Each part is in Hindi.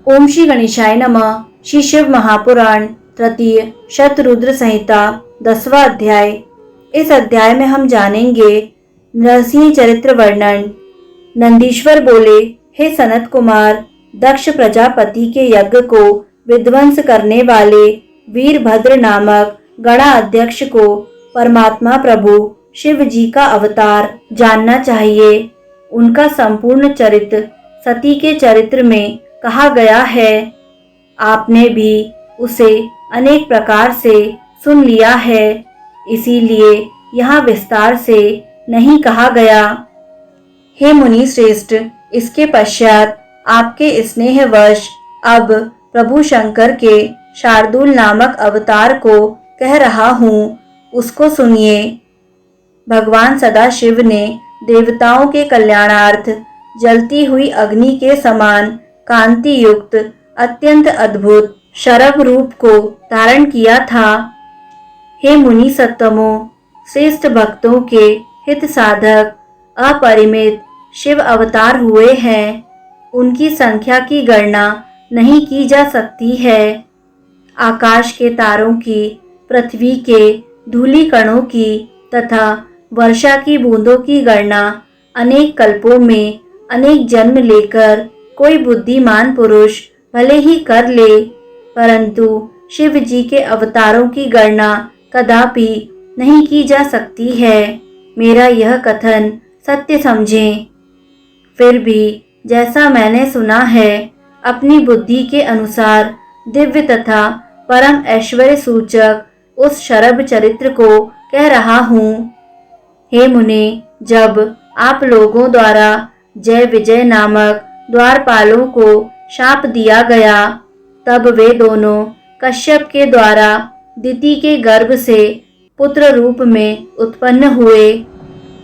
ओम श्री गणेशाय नमः। श्री शिव महापुराण तृतीय शतरुद्र संहिता 10वां अध्याय। इस अध्याय में हम जानेंगे नरसिंह चरित्र वर्णन। नंदीश्वर बोले, हे सनत कुमार, दक्ष प्रजापति के यज्ञ को विध्वंस करने वाले वीरभद्र नामक गणाध्यक्ष को परमात्मा प्रभु शिव जी का अवतार जानना चाहिए। उनका संपूर्ण चरित्र सती के चरित्र में कहा गया है। आपने भी उसे अनेक प्रकार से सुन लिया है, इसीलिए यहाँ विस्तार से नहीं कहा गया। हे मुनि श्रेष्ठ, इसके पश्चात आपके स्नेहवश अब प्रभु शंकर के शार्दूल नामक अवतार को कह रहा हूँ, उसको सुनिए। भगवान सदाशिव ने देवताओं के कल्याणार्थ जलती हुई अग्नि के समान कांति युक्त अत्यंत अद्भुत शरभ रूप को धारण किया था। हे मुनि सत्तमों, श्रेष्ठ भक्तों के हित साधक अपरिमित शिव अवतार हुए हैं। उनकी संख्या की गणना नहीं की जा सकती है। आकाश के तारों की, पृथ्वी के धूलि कणों की तथा वर्षा की बूंदों की गणना अनेक कल्पों में अनेक जन्म लेकर कोई बुद्धिमान पुरुष भले ही कर ले, परंतु शिव जी के अवतारों की गणना कदापि नहीं की जा सकती है। मेरा यह कथन सत्य समझें। फिर भी जैसा मैंने सुना है, अपनी बुद्धि के अनुसार दिव्य तथा परम ऐश्वर्य सूचक उस शरभ चरित्र को कह रहा हूँ। हे मुने, जब आप लोगों द्वारा जय विजय नामक द्वारपालों को शाप दिया गया, तब वे दोनों कश्यप के द्वारा दिति के गर्भ से पुत्र रूप में उत्पन्न हुए।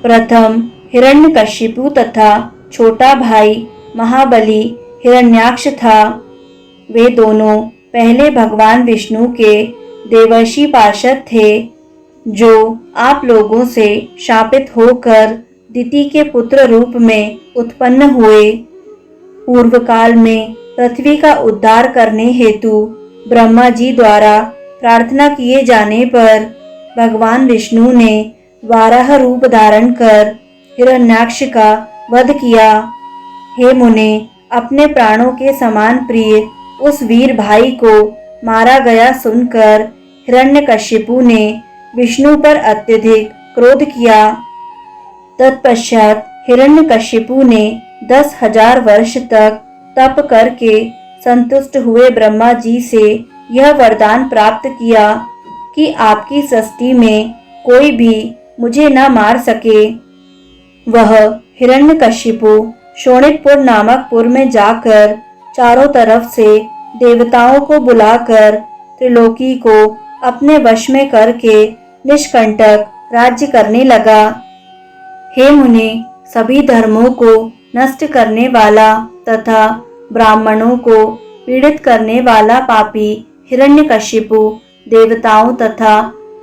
प्रथम हिरण्यकशिपु तथा छोटा भाई महाबली हिरण्याक्ष था। वे दोनों पहले भगवान विष्णु के देवर्षि पार्षद थे, जो आप लोगों से शापित होकर दिति के पुत्र रूप में उत्पन्न हुए। पूर्व काल में पृथ्वी का उद्धार करने हेतु ब्रह्मा जी द्वारा प्रार्थना किए जाने पर भगवान विष्णु ने वाराह रूप धारण कर हिरण्याक्ष का वध किया। हे मुने, अपने प्राणों के समान प्रिय उस वीर भाई को मारा गया सुनकर हिरण्यकशिपु ने विष्णु पर अत्यधिक क्रोध किया। तत्पश्चात हिरण्यकशिपु ने 10,000 वर्ष तक तप करके संतुष्ट हुए ब्रह्मा जी से यह वरदान प्राप्त किया कि आपकी सृष्टि में कोई भी मुझे न मार सके। वह हिरण्यकशिपु शोणितपुर नामक पुर में जाकर चारों तरफ से देवताओं को बुलाकर त्रिलोकी को अपने वश में करके निष्कंटक राज्य करने लगा। हे मुने, सभी धर्मों को नष्ट करने वाला तथा ब्राह्मणों को पीड़ित करने वाला पापी हिरण्यकशिपु देवताओं तथा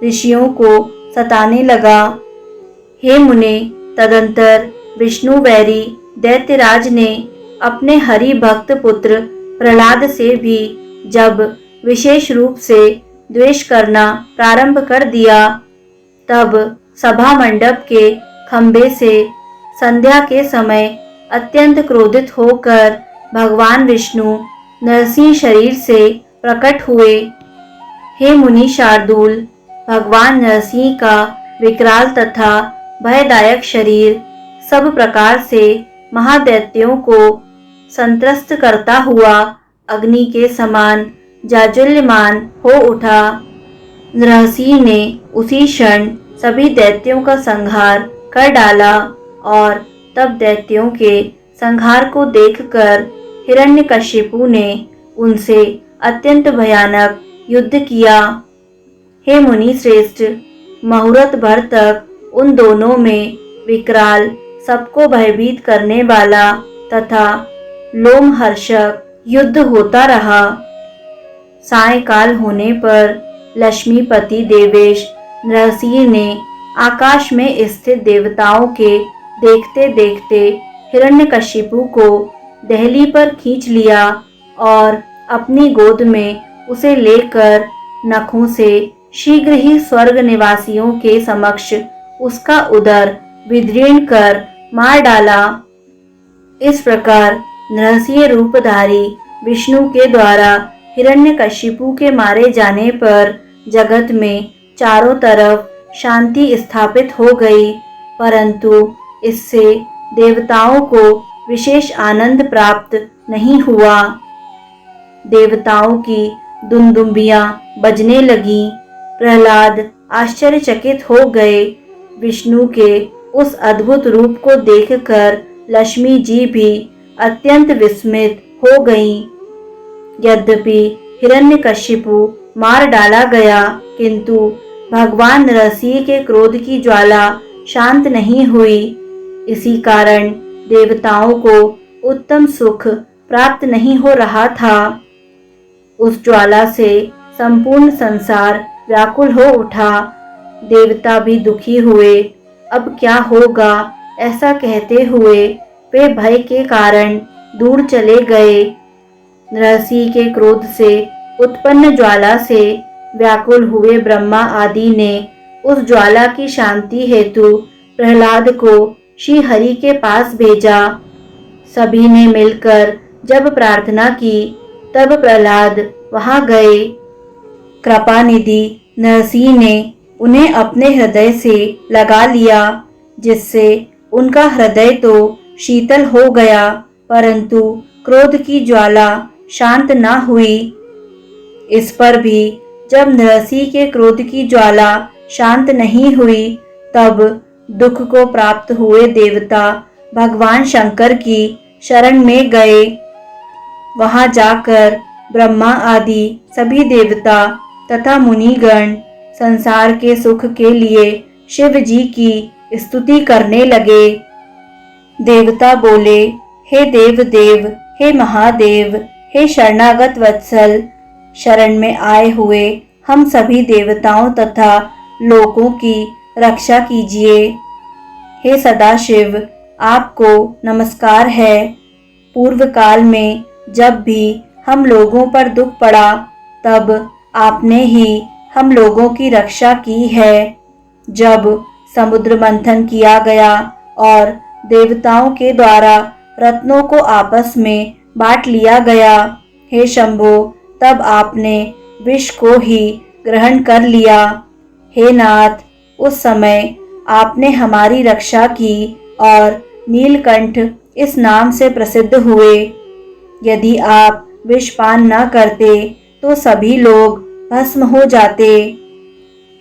ऋषियों को सताने लगा। हे मुने, तदंतर विष्णु वैरी दैत्यराज ने अपने हरि भक्त पुत्र प्रहलाद से भी जब विशेष रूप से द्वेष करना प्रारंभ कर दिया, तब सभा मंडप के खंबे से संध्या के समय अत्यंत क्रोधित होकर भगवान विष्णु नरसिंह शरीर से प्रकट हुए। हे मुनि शार्दूल, भगवान नरसिंह का विकराल तथा भयदायक शरीर सब प्रकार से महादैत्यों को संत्रस्त करता हुआ अग्नि के समान जाज्वल्यमान हो उठा। नरसिंह ने उसी क्षण सभी दैत्यों का संहार कर डाला और तब दैत्यों के संहार को देखकर हिरण्यकशिपु ने उनसे अत्यंत भयानक युद्ध किया। हे मुनि श्रेष्ठ, मुहूर्त भर तक उन दोनों में विकराल, सबको भयभीत करने वाला तथा लोमहर्षक युद्ध होता रहा। सायंकाल होने पर लक्ष्मीपति देवेश नरसिंह ने आकाश में स्थित देवताओं के देखते देखते हिरण्यकशिपु को दहली पर खींच लिया और अपनी गोद में उसे लेकर नखों से शीघ्र ही स्वर्ग निवासियों के समक्ष उसका उदर विदीर्ण कर मार डाला। इस प्रकार नरसिंह रूपधारी विष्णु के द्वारा हिरण्यकशिपु के मारे जाने पर जगत में चारों तरफ शांति स्थापित हो गई, परंतु इससे देवताओं को विशेष आनंद प्राप्त नहीं हुआ। देवताओं की दुंदुभियां बजने लगीं। प्रहलाद आश्चर्यचकित हो गए। विष्णु के उस अद्भुत रूप को देखकर लक्ष्मी जी भी अत्यंत विस्मित हो गईं। यद्यपि हिरण्यकशिपु मार डाला गया, किंतु भगवान नरसिंह के क्रोध की ज्वाला शांत नहीं हुई। इसी कारण देवताओं को उत्तम सुख प्राप्त नहीं हो रहा था। उस ज्वाला से संपूर्ण संसार व्याकुल हो उठा। देवता भी दुखी हुए। अब क्या होगा, ऐसा कहते हुए वे भय के कारण दूर चले गए। नरसिंह के क्रोध से उत्पन्न ज्वाला से व्याकुल हुए ब्रह्मा आदि ने उस ज्वाला की शांति हेतु प्रहलाद को श्री हरि के पास भेजा। सभी ने मिलकर जब प्रार्थना की, तब प्रहलाद वहां गए। कृपानिधि नरसिंह ने उन्हें अपने हृदय से लगा लिया, जिससे उनका हृदय तो शीतल हो गया, परंतु क्रोध की ज्वाला शांत न हुई। इस पर भी जब नरसिंह के क्रोध की ज्वाला शांत नहीं हुई, तब दुख को प्राप्त हुए देवता भगवान शंकर की शरण में गए। वहां जाकर ब्रह्मा आदि सभी देवता तथा मुनिगण संसार के सुख के लिए शिव जी की स्तुति करने लगे। देवता बोले, हे देव देव, हे महादेव, हे शरणागत वत्सल, शरण में आए हुए हम सभी देवताओं तथा लोकों की रक्षा कीजिए। हे सदाशिव, आपको नमस्कार है। पूर्व काल में जब भी हम लोगों पर दुख पड़ा, तब आपने ही हम लोगों की रक्षा की है। जब समुद्र मंथन किया गया और देवताओं के द्वारा रत्नों को आपस में बांट लिया गया, हे शंभो, तब आपने विष को ही ग्रहण कर लिया। हे नाथ, उस समय आपने हमारी रक्षा की और नीलकंठ इस नाम से प्रसिद्ध हुए। यदि आप विषपान न करते तो सभी लोग भस्म हो जाते।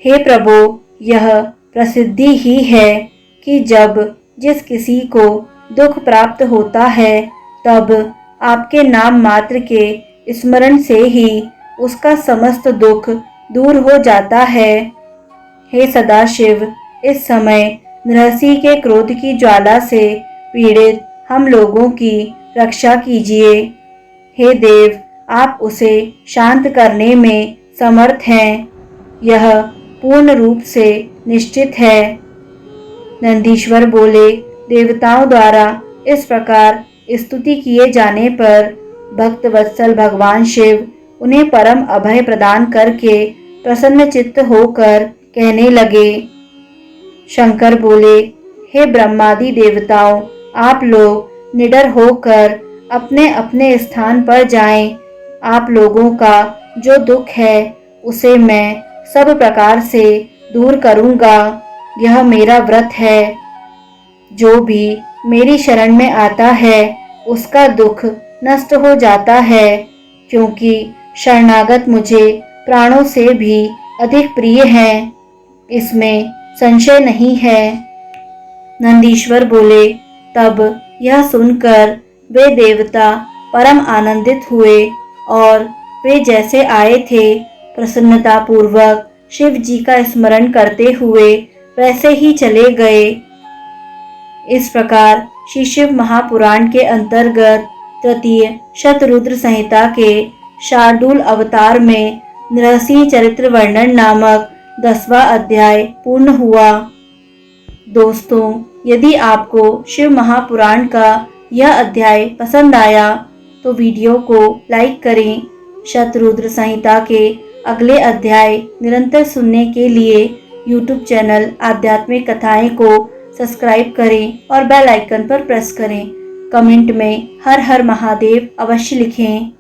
हे प्रभु, यह प्रसिद्धि ही है कि जब जिस किसी को दुख प्राप्त होता है, तब आपके नाम मात्र के स्मरण से ही उसका समस्त दुख दूर हो जाता है। हे सदाशिव, इस समय नरसिंह के क्रोध की ज्वाला से पीड़ित हम लोगों की रक्षा कीजिए। हे देव, आप उसे शांत करने में समर्थ हैं, यह पूर्ण रूप से निश्चित है। नंदीश्वर बोले, देवताओं द्वारा इस प्रकार स्तुति किए जाने पर भक्त वत्सल भगवान शिव उन्हें परम अभय प्रदान करके प्रसन्न चित्त होकर कहने लगे। शंकर बोले, हे ब्रह्मादि देवताओं, आप लोग निडर होकर अपने अपने स्थान पर जाएं। आप लोगों का जो दुख है उसे मैं सब प्रकार से दूर करूंगा। यह मेरा व्रत है। जो भी मेरी शरण में आता है उसका दुख नष्ट हो जाता है, क्योंकि शरणागत मुझे प्राणों से भी अधिक प्रिय हैं, इसमें संशय नहीं है। नंदीश्वर बोले, तब यह सुनकर वे देवता परम आनंदित हुए और वे जैसे आए थे प्रसन्नता पूर्वक शिव जी का स्मरण करते हुए वैसे ही चले गए। इस प्रकार श्री शिव महापुराण के अंतर्गत तृतीय शतरुद्र संहिता के शार्दूल अवतार में नरसिंह चरित्र वर्णन नामक 10वां अध्याय पूर्ण हुआ। दोस्तों, यदि आपको शिव महापुराण का यह अध्याय पसंद आया तो वीडियो को लाइक करें। शतरुद्र संहिता के अगले अध्याय निरंतर सुनने के लिए YouTube चैनल आध्यात्मिक कथाएं को सब्सक्राइब करें और बेल आइकन पर प्रेस करें। कमेंट में हर हर महादेव अवश्य लिखें।